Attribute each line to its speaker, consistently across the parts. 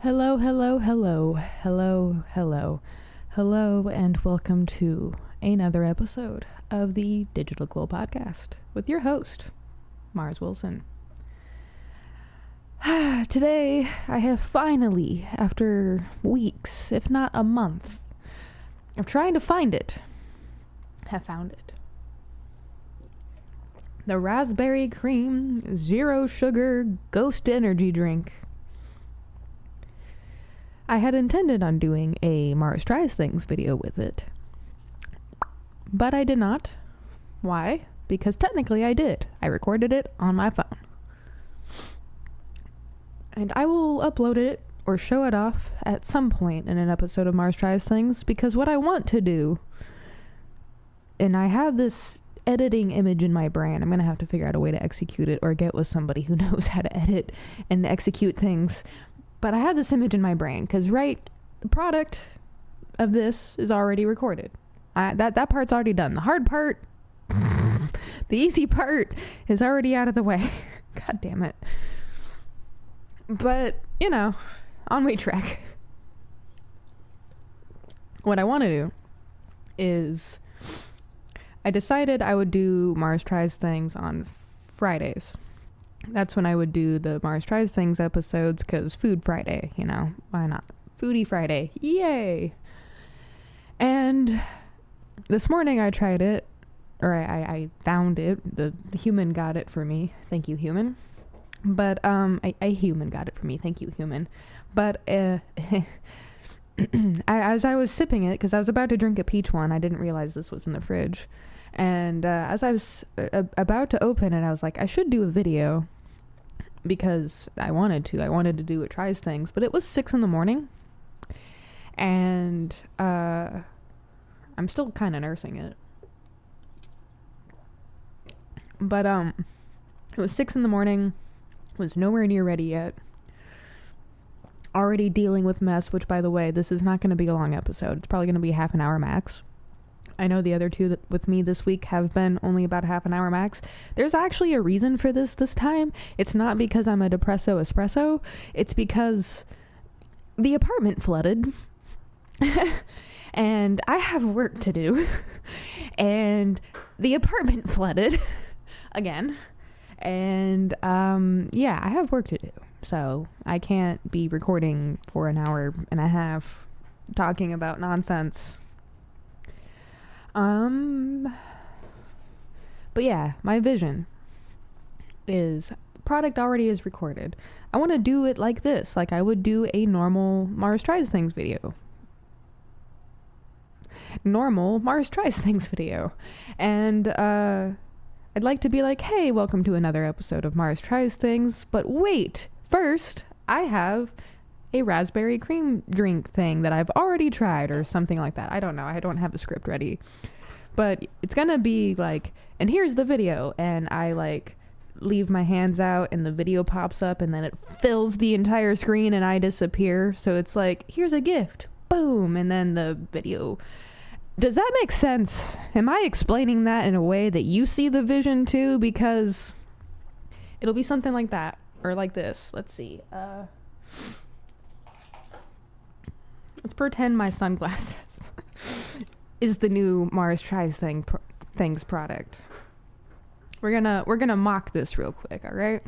Speaker 1: Hello, hello, hello, hello, hello, hello, and welcome to another episode of the Digital Quill podcast with your host, Mars Wilson. Today, I have finally, after weeks, if not a month, of trying to find it, have found it. The Raspberry Cream Zero Sugar Ghost Energy Drink. I had intended on doing a Mars Tries Things video with it, but I did not. Why? Because technically I did. I recorded it on my phone. And I will upload it or show it off at some point in an episode of Mars Tries Things, because what I want to do, and I have this editing image in my brain, I'm going to have to figure out a way to execute it or get with somebody who knows how to edit and execute things. But I had this image in my brain because, the product of this is already recorded. That part's already done. The hard part, the easy part is already out of the way. God damn it. But, on way track. What I want to do is I decided I would do Mars Tries Things on Fridays. That's when I would do the Mars Tries Things episodes, because Food Friday, why not? Foodie Friday, yay! And this morning I tried it, or I found it. The human got it for me. Thank you, human. But, a human got it for me. Thank you, human. But, as I was sipping it, because I was about to drink a peach one, I didn't realize this was in the fridge. And as I was about to open it, I was like, I should do a video, because I wanted to do It Tries Things, but it was 6 a.m, and I'm still kind of nursing it. But it was 6 a.m, was nowhere near ready yet. Already dealing with mess, which, by the way, this is not going to be a long episode. It's probably going to be half an hour max. I know the other two that with me this week have been only about half an hour max. There's actually a reason for this time. It's not because I'm a depresso espresso. It's because the apartment flooded. And I have work to do. And the apartment flooded again. And I have work to do. So I can't be recording for an hour and a half talking about nonsense. But yeah, my vision is product already is recorded. I want to do it like this, like I would do a normal Mars Tries Things video. And, I'd like to be like, hey, welcome to another episode of Mars Tries Things, but wait, first, I have a raspberry cream drink thing that I've already tried, or something like that. I don't know. I don't have a script ready. But it's gonna be like, and here's the video, and I leave my hands out and the video pops up and then it fills the entire screen and I disappear. So it's like, here's a gift. Boom. And then the video. Does that make sense? Am I explaining that in a way that you see the vision too? Because it'll be something like that, or like this. Let's see. Let's pretend my sunglasses is the new Mars Tries Things product. We're gonna mock this real quick, all right?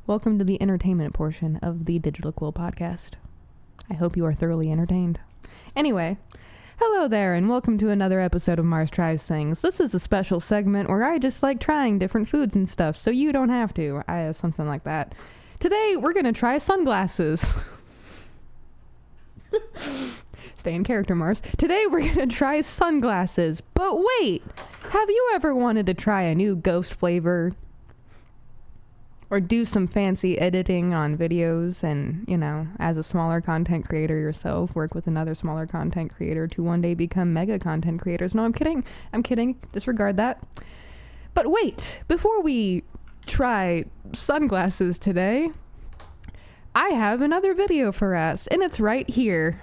Speaker 1: Welcome to the entertainment portion of the Digital Quill podcast. I hope you are thoroughly entertained. Anyway, hello there, and welcome to another episode of Mars Tries Things. This is a special segment where I just like trying different foods and stuff, so you don't have to. I have something like that. Today, we're gonna try sunglasses. Stay in character, Mars. Today we're gonna try sunglasses. But wait, have you ever wanted to try a new ghost flavor? Or do some fancy editing on videos and, as a smaller content creator yourself, work with another smaller content creator to one day become mega content creators? No, I'm kidding. Disregard that. But wait, before we try sunglasses today, I have another video for us, and it's right here.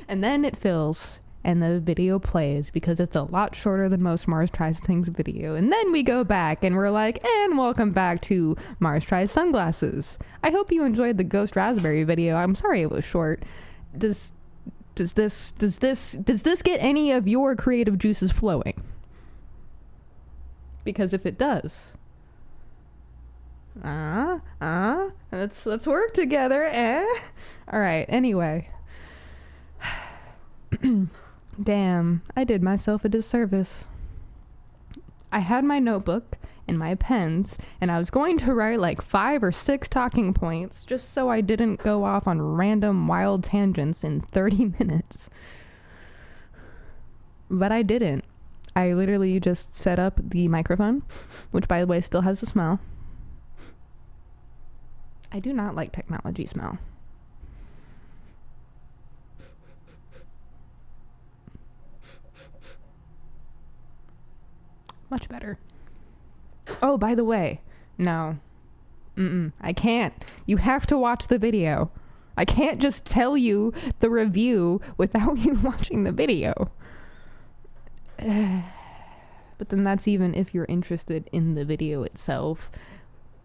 Speaker 1: And then it fills, and the video plays because it's a lot shorter than most Mars Tries Things video. And then we go back and we're like, and welcome back to Mars Tries Sunglasses. I hope you enjoyed the Ghost Raspberry video. I'm sorry it was short. Does this get any of your creative juices flowing? Because if it does, let's work together, eh? All right, anyway. Damn, I did myself a disservice. I had my notebook and my pens, and I was going to write like 5 or 6 talking points just so I didn't go off on random wild tangents in 30 minutes. But I didn't. I literally just set up the microphone, which by the way still has a smell. I do not like technology smell. Much better. Oh, by the way, no. I can't. You have to watch the video. I can't just tell you the review without you watching the video. But then that's even if you're interested in the video itself.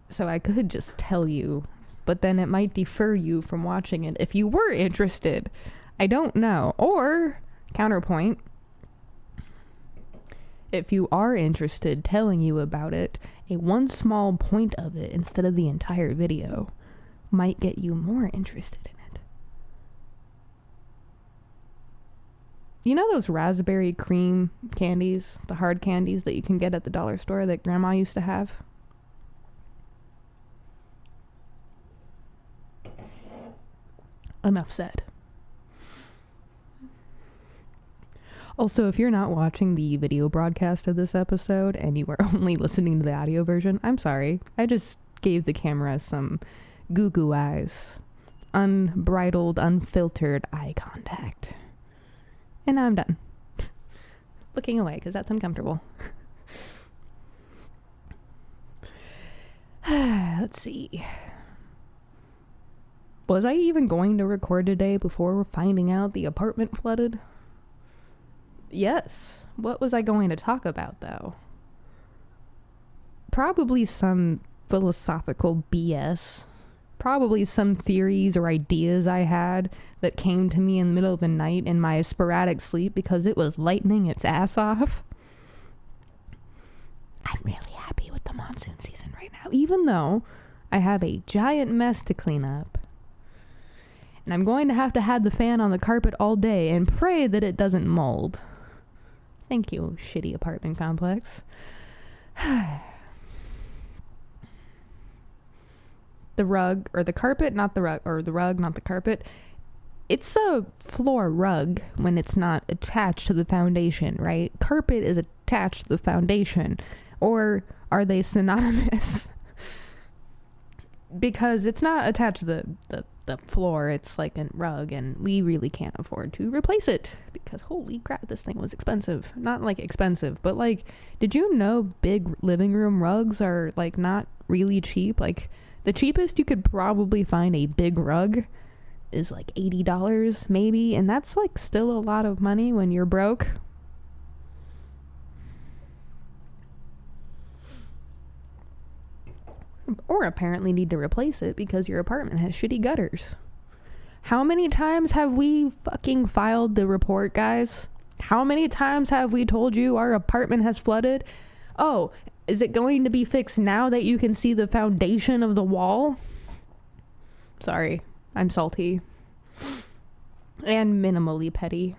Speaker 1: So I could just tell you, but then it might defer you from watching it if you were interested. I don't know. Or, counterpoint, if you are interested, telling you about it, a one small point of it instead of the entire video might get you more interested in it. You know those raspberry cream candies, the hard candies that you can get at the dollar store that Grandma used to have? Enough said. Also, if you're not watching the video broadcast of this episode and you are only listening to the audio version, I'm sorry. I just gave the camera some goo-goo eyes. Unbridled, unfiltered eye contact. And now I'm done. Looking away, because that's uncomfortable. Let's see. Was I even going to record today before finding out the apartment flooded? Yes. What was I going to talk about, though? Probably some philosophical BS. Probably some theories or ideas I had that came to me in the middle of the night in my sporadic sleep because it was lightning its ass off. I'm really happy with the monsoon season right now, even though I have a giant mess to clean up. And I'm going to have the fan on the carpet all day and pray that it doesn't mold. Thank you, shitty apartment complex. The rug, or the carpet, not the rug, or the rug, not the carpet. It's a floor rug when it's not attached to the foundation, right? Carpet is attached to the foundation. Or are they synonymous? Because it's not attached to the floor, it's like a rug, and we really can't afford to replace it because holy crap, this thing was expensive. Not like expensive, but like, did you know big living room rugs are like not really cheap? Like the cheapest you could probably find a big rug is like $80 maybe, and that's like still a lot of money when you're broke. Or apparently need to replace it because your apartment has shitty gutters. How many times have we fucking filed the report, guys? How many times have we told you our apartment has flooded? Oh, is it going to be fixed now that you can see the foundation of the wall? Sorry, I'm salty. And minimally petty.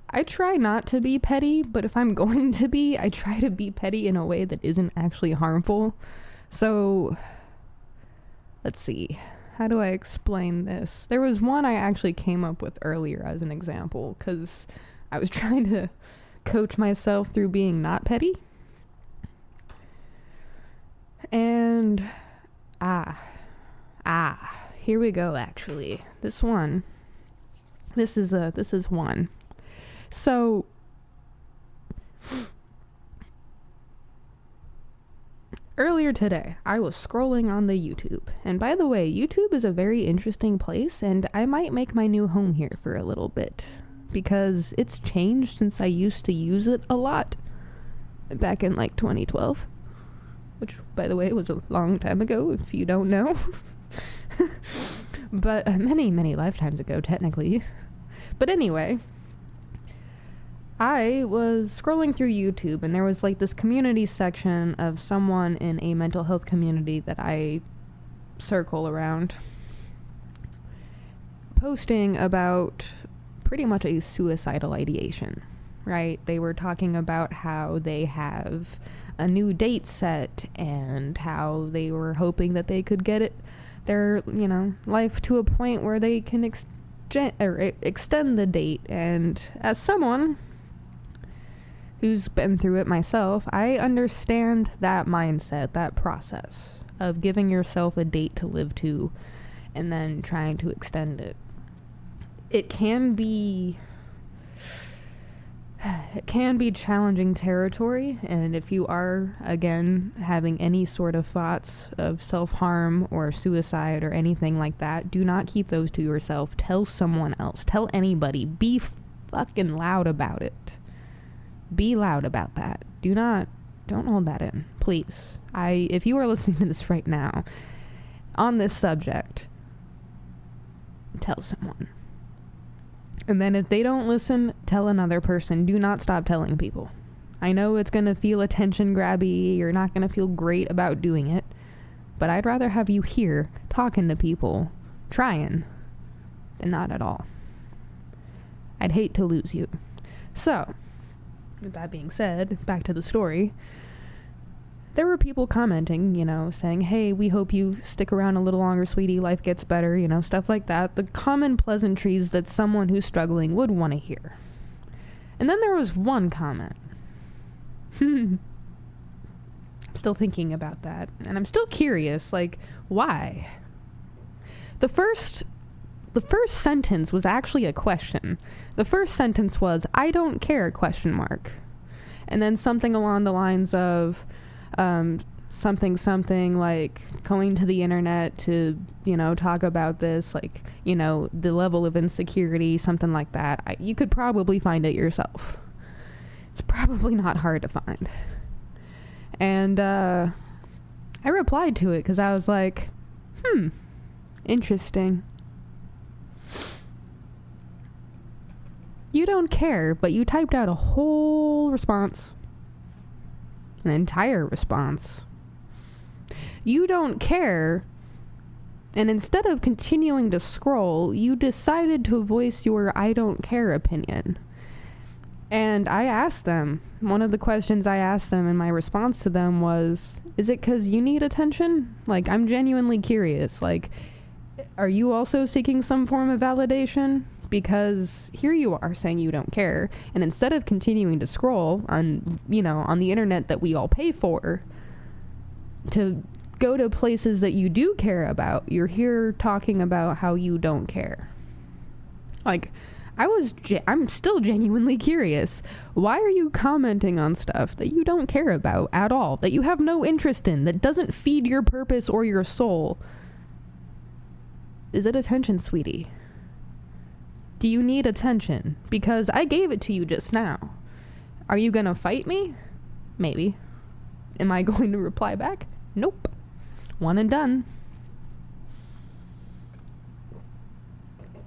Speaker 1: I try not to be petty, but if I'm going to be, I try to be petty in a way that isn't actually harmful. So, let's see. How do I explain this? There was one I actually came up with earlier as an example, because I was trying to coach myself through being not petty. And, here we go, actually. This is one. So, earlier today, I was scrolling on the YouTube. And by the way, YouTube is a very interesting place, and I might make my new home here for a little bit. because it's changed since I used to use it a lot back in like 2012, which, by the way, was a long time ago if you don't know. But many lifetimes ago, technically. But anyway, I was scrolling through YouTube, and there was like this community section of someone in a mental health community that I circle around, posting about pretty much a suicidal ideation, right? They were talking about how they have a new date set and how they were hoping that they could get their life to a point where they can extend the date. And as someone who's been through it myself, I understand that mindset, that process of giving yourself a date to live to and then trying to extend it. It can be challenging territory, and if you are, again, having any sort of thoughts of self-harm or suicide or anything like that, do not keep those to yourself. Tell someone else. Tell anybody. Be fucking loud about it. Be loud about that. Don't hold that in, please. If you are listening to this right now on this subject, tell someone. And then if they don't listen, tell another person. Do not stop telling people. I know it's going to feel attention grabby. You're not going to feel great about doing it. But I'd rather have you here talking to people, trying, than not at all. I'd hate to lose you. So, with that being said, back to the story. There were people commenting, saying, hey, we hope you stick around a little longer, sweetie, life gets better, stuff like that. The common pleasantries that someone who's struggling would want to hear. And then there was one comment. I'm still thinking about that, and I'm still curious, why? The first sentence was actually a question. The first sentence was, I don't care, ? And then something along the lines of, something like going to the internet to, talk about this, the level of insecurity, something like that. You could probably find it yourself. It's probably not hard to find. And, I replied to it because I was like, interesting. You don't care, but you typed out a whole response. An entire response. You don't care, and instead of continuing to scroll, you decided to voice your I don't care opinion. And I asked them, one of the questions I asked them in my response to them was, is it because you need attention? I'm genuinely curious. Are you also seeking some form of validation? Because here you are saying you don't care, and instead of continuing to scroll on the internet that we all pay for to go to places that you do care about, you're here talking about how you don't care. I'm still genuinely curious. Why are you commenting on stuff that you don't care about at all, that you have no interest in, that doesn't feed your purpose or your soul? Is it attention, sweetie? Do you need attention? Because I gave it to you just now. Are you gonna fight me? Maybe. Am I going to reply back? Nope. One and done.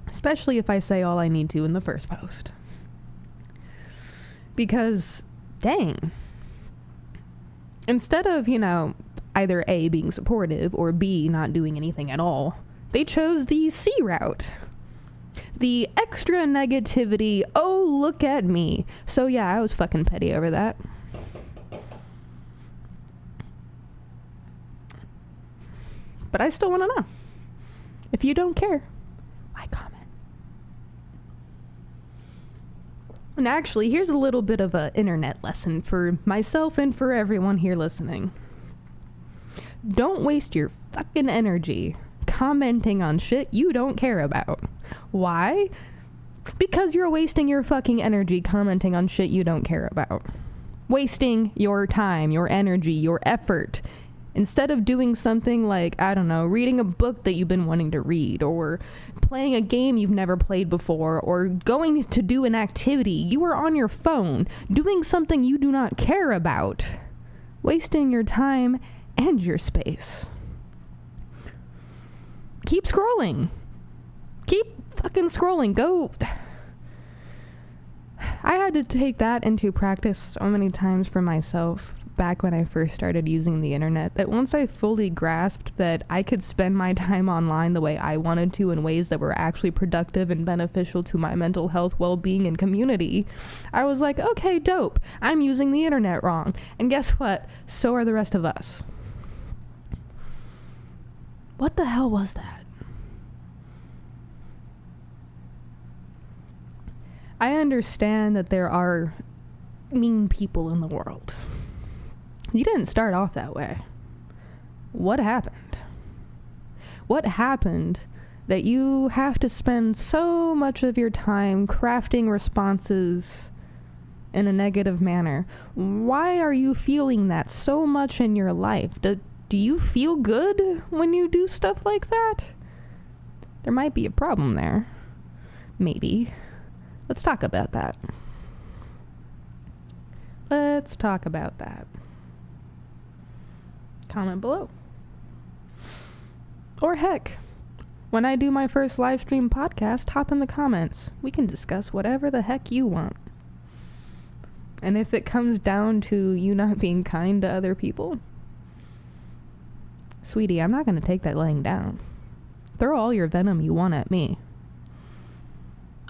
Speaker 1: Especially if I say all I need to in the first post. Because, dang. Instead of, either A, being supportive, or B, not doing anything at all, they chose the C route. The extra negativity, oh, look at me. So yeah, I was fucking petty over that. But I still want to know. If you don't care, why comment? And actually, here's a little bit of an internet lesson for myself and for everyone here listening. Don't waste your fucking energy commenting on shit you don't care about. Why? Because you're wasting your fucking energy commenting on shit you don't care about. Wasting your time, your energy, your effort Instead of doing something like, I don't know, reading a book that you've been wanting to read, or playing a game you've never played before, or going to do an activity, you are on your phone, doing something you do not care about, wasting your time and your space. Keep scrolling. Keep fucking scrolling. Go. I had to take that into practice so many times for myself back when I first started using the internet, that once I fully grasped that I could spend my time online the way I wanted to, in ways that were actually productive and beneficial to my mental health, well-being, and community, I was like, okay, dope. I'm using the internet wrong. And guess what? So are the rest of us. What the hell was that? I understand that there are mean people in the world. You didn't start off that way. What happened? What happened that you have to spend so much of your time crafting responses in a negative manner? Why are you feeling that so much in your life? Do you feel good when you do stuff like that? There might be a problem there. Maybe. Let's talk about that. Let's talk about that. Comment below. Or heck, when I do my first live stream podcast, hop in the comments. We can discuss whatever the heck you want. And if it comes down to you not being kind to other people, sweetie, I'm not going to take that laying down. Throw all your venom you want at me.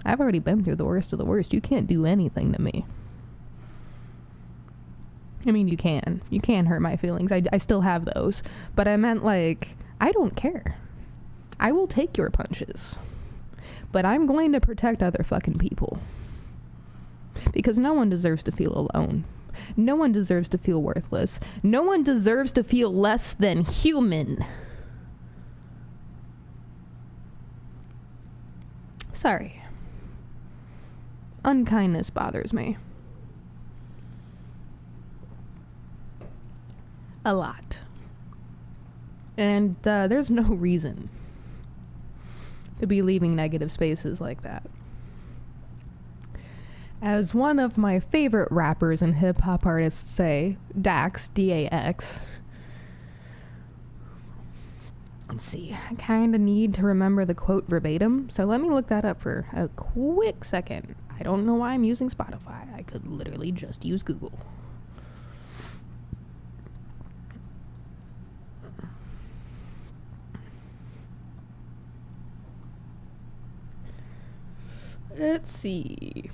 Speaker 1: I've already been through the worst of the worst. You can't do anything to me. I mean, you can. You can hurt my feelings. I still have those. But I meant, like, I don't care. I will take your punches. But I'm going to protect other fucking people. Because no one deserves to feel alone. No one deserves to feel worthless. No one deserves to feel less than human. Sorry. Unkindness bothers me. A lot. And there's no reason to be leaving negative spaces like that. As one of my favorite rappers and hip-hop artists say, Dax, D-A-X. Let's see, I kind of need to remember the quote verbatim, so let me look that up for a quick second. I don't know why I'm using Spotify. I could literally just use Google. Let's see.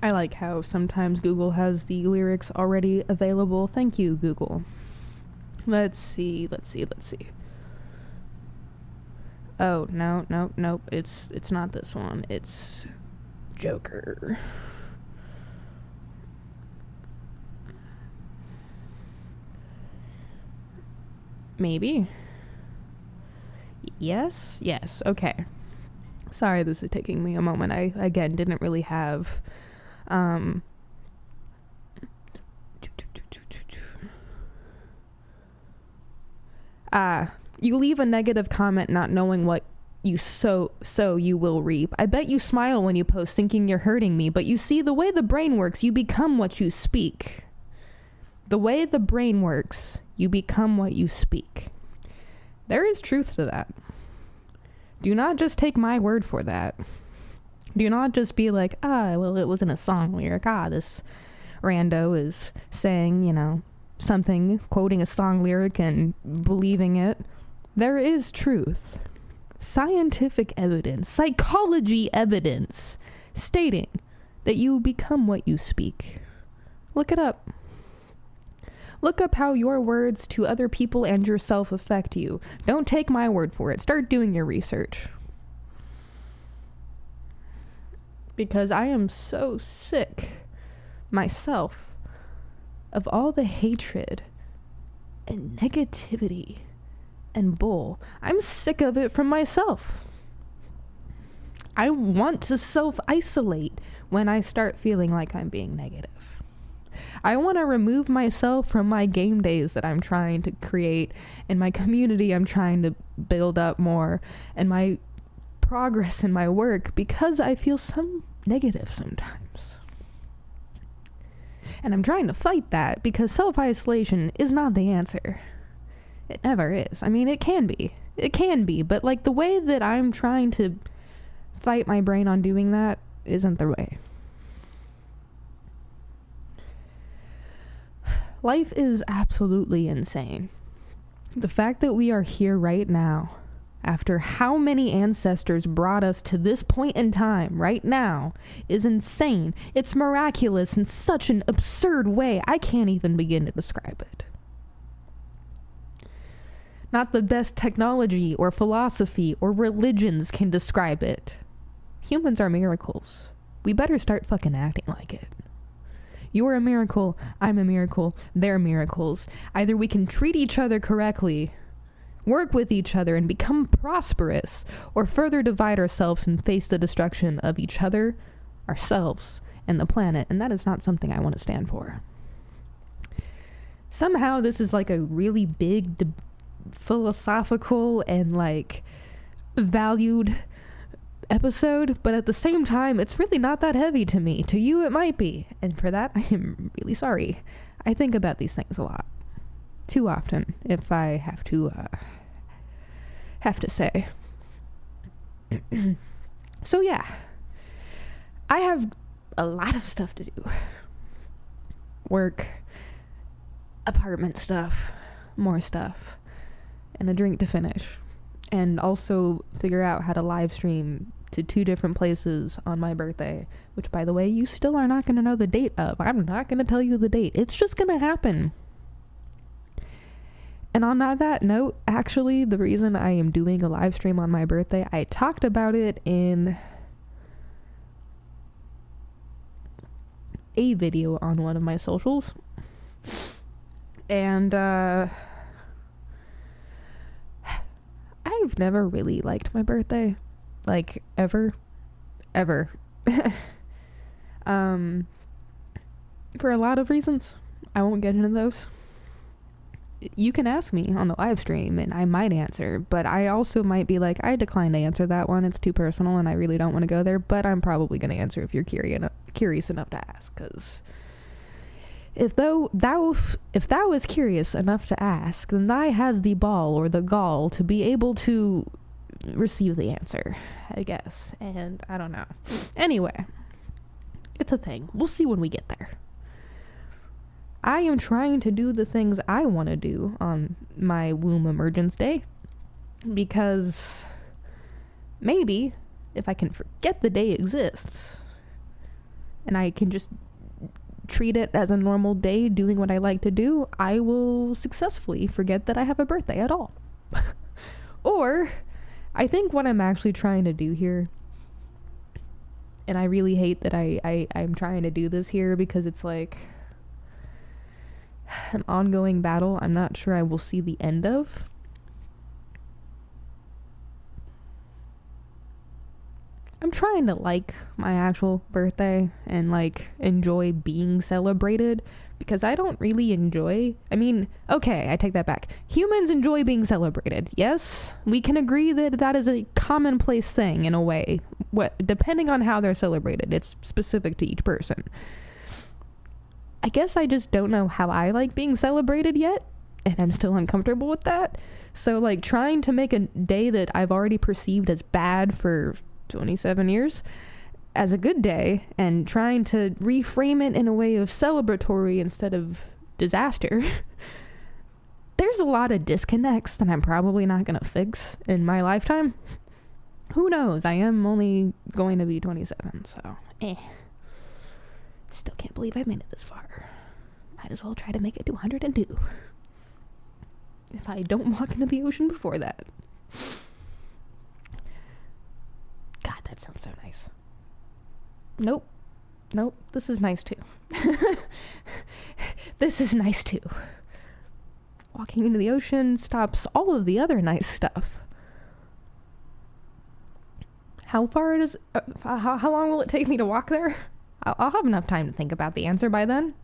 Speaker 1: I like how sometimes Google has the lyrics already available. Thank you, Google. Let's see. Oh, no. It's not this one. It's Joker. Maybe. Yes. Okay. Sorry, this is taking me a moment. I, again, didn't really have, you leave a negative comment not knowing what you sow you will reap. I bet you smile when you post thinking you're hurting me, but you see, the way the brain works, you become what you speak. The way the brain works, you become what you speak. There is truth to that. Do not just take my word for that. Do not just be like, well, it wasn't a song lyric. This rando is saying, something, quoting a song lyric and believing it. There is truth. Scientific evidence, psychology evidence, stating that you become what you speak. Look it up. Look up how your words to other people and yourself affect you. Don't take my word for it. Start doing your research. Because I am so sick myself of all the hatred and negativity and bull. I'm sick of it from myself. I want to self-isolate when I start feeling like I'm being negative. I want to remove myself from my game days that I'm trying to create, and my community I'm trying to build up more, and my progress in my work, because I feel some negative sometimes. And I'm trying to fight that, because self-isolation is not the answer. It never is. I mean, it can be, but like the way that I'm trying to fight my brain on doing that isn't the way. Life is absolutely insane. The fact that we are here right now, after how many ancestors brought us to this point in time right now, is insane. It's miraculous in such an absurd way. I can't even begin to describe it. Not the best technology or philosophy or religions can describe it. Humans are miracles. We better start fucking acting like it. You're a miracle, I'm a miracle, they're miracles. Either we can treat each other correctly, work with each other, and become prosperous, or further divide ourselves and face the destruction of each other, ourselves, and the planet, and that is not something I want to stand for. Somehow this is like a really big, philosophical, and like valued episode, but at the same time it's really not that heavy to me. To you it might be, and for that I am really sorry. I think about these things a lot, too often, if I have to say. So yeah, I have a lot of stuff to do. Work, apartment stuff, more stuff, and a drink to finish. And also figure out how to live stream to 2 different places on my birthday, which, by the way, you still are not going to know the date of. I'm not going to tell you the date. It's just going to happen. And on that note, actually, the reason I am doing a live stream on my birthday, I talked about it in a video on one of my socials. And, I've never really liked my birthday, like ever. For a lot of reasons. I won't get into those. You can ask me on the live stream and I might answer, but I also might be like, I decline to answer that one. It's too personal and I really don't want to go there, but I'm probably going to answer if you're curious enough to ask, because if thou was curious enough to ask, then thou has the ball or the gall to be able to receive the answer, I guess. And I don't know. Anyway, it's a thing. We'll see when we get there. I am trying to do the things I want to do on my womb emergence day, because maybe if I can forget the day exists and I can just treat it as a normal day doing what I like to do, I will successfully forget that I have a birthday at all. Or I think what I'm actually trying to do here, and I really hate that I'm trying to do this here, because it's like an ongoing battle I'm not sure I will see the end of. I'm trying to like my actual birthday and like enjoy being celebrated, because I don't really enjoy, okay, I take that back. Humans enjoy being celebrated. Yes, we can agree that that is a commonplace thing in a way. Depending on how they're celebrated, it's specific to each person. I guess I just don't know how I like being celebrated yet, and I'm still uncomfortable with that. So like trying to make a day that I've already perceived as bad for 27 years as a good day, and trying to reframe it in a way of celebratory instead of disaster. There's a lot of disconnects that I'm probably not going to fix in my lifetime. Who knows? I am only going to be 27, so still can't believe I made it this far. Might as well try to make it to 102 if I don't walk into the ocean before that. God, that sounds so nice. Nope, this is nice too. This is nice too. Walking into the ocean stops all of the other nice stuff. How far how long will it take me to walk there? I'll have enough time to think about the answer by then.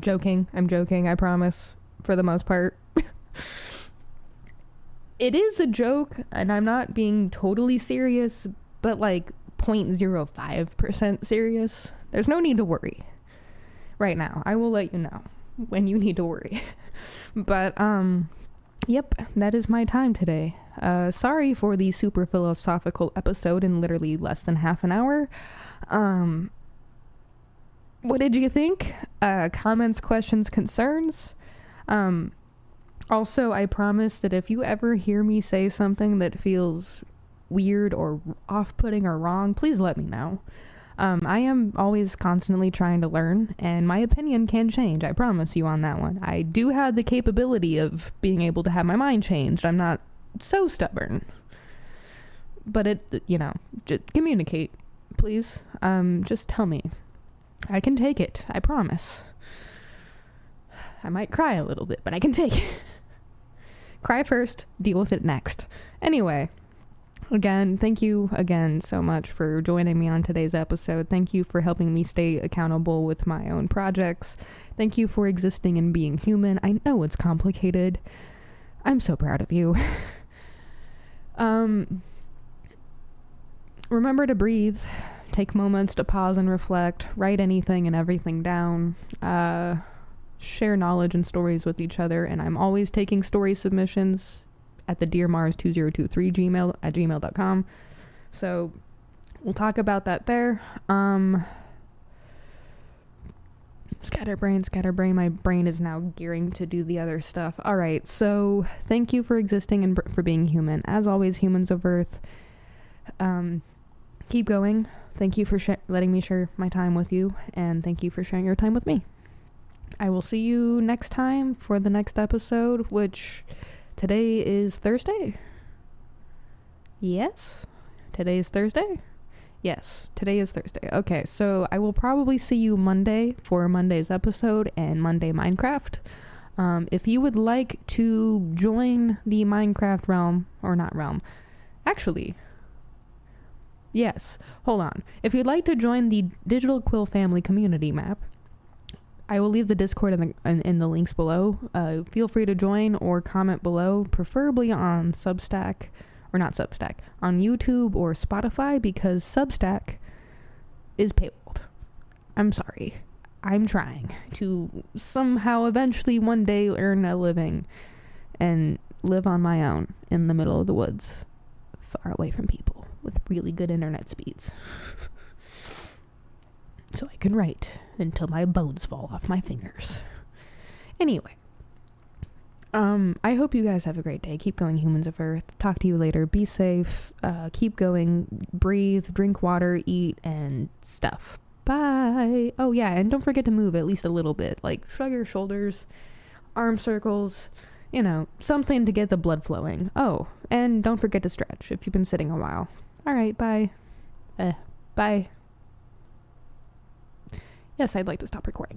Speaker 1: Joking. I'm joking, I promise, for the most part. It is a joke, and I'm not being totally serious, but like 0.05% serious. There's no need to worry right now. I will let you know when you need to worry. But, yep, that is my time today. Sorry for the super philosophical episode in literally less than half an hour. What did you think? Comments, questions, concerns? Also, I promise that if you ever hear me say something that feels weird or off-putting or wrong, please let me know. I am always constantly trying to learn, and my opinion can change. I promise you on that one. I do have the capability of being able to have my mind changed. I'm not so stubborn. But just communicate, please. Just tell me. I can take it. I promise. I might cry a little bit, but I can take it. Cry first, deal with it next. Anyway, again, thank you again so much for joining me on today's episode. Thank you for helping me stay accountable with my own projects. Thank you for existing and being human. I know it's complicated. I'm so proud of you. Remember to breathe. Take moments to pause and reflect. Write anything and everything down. Share knowledge and stories with each other, and I'm always taking story submissions at the dearmars2023 gmail.com. So we'll talk about that there. Scatterbrain. My brain is now gearing to do the other stuff. All right. So thank you for existing and for being human. As always, humans of Earth. Keep going. Thank you for letting me share my time with you, and thank you for sharing your time with me. I will see you next time for the next episode, which today is Thursday. Yes? Today is Thursday? Yes, today is Thursday. Okay, so I will probably see you Monday for Monday's episode and Monday Minecraft. If you would like to join the Minecraft realm, or not realm, actually, yes, hold on. If you'd like to join the Digital Quill Family Community map, I will leave the Discord in the links below. Feel free to join or comment below, preferably on Substack, or not Substack, on YouTube or Spotify, because Substack is paywalled. I'm sorry. I'm trying to somehow eventually one day earn a living and live on my own in the middle of the woods, far away from people, with really good internet speeds. So I can write until my bones fall off my fingers. Anyway, I hope you guys have a great day. Keep going, humans of Earth. Talk to you later. Be safe. Keep going. Breathe, drink water, eat, and stuff. Bye. Oh yeah, and don't forget to move at least a little bit. Like, shrug your shoulders, arm circles, something to get the blood flowing. Oh, and don't forget to stretch if you've been sitting a while. Alright, bye. Bye. Yes, I'd like to stop recording.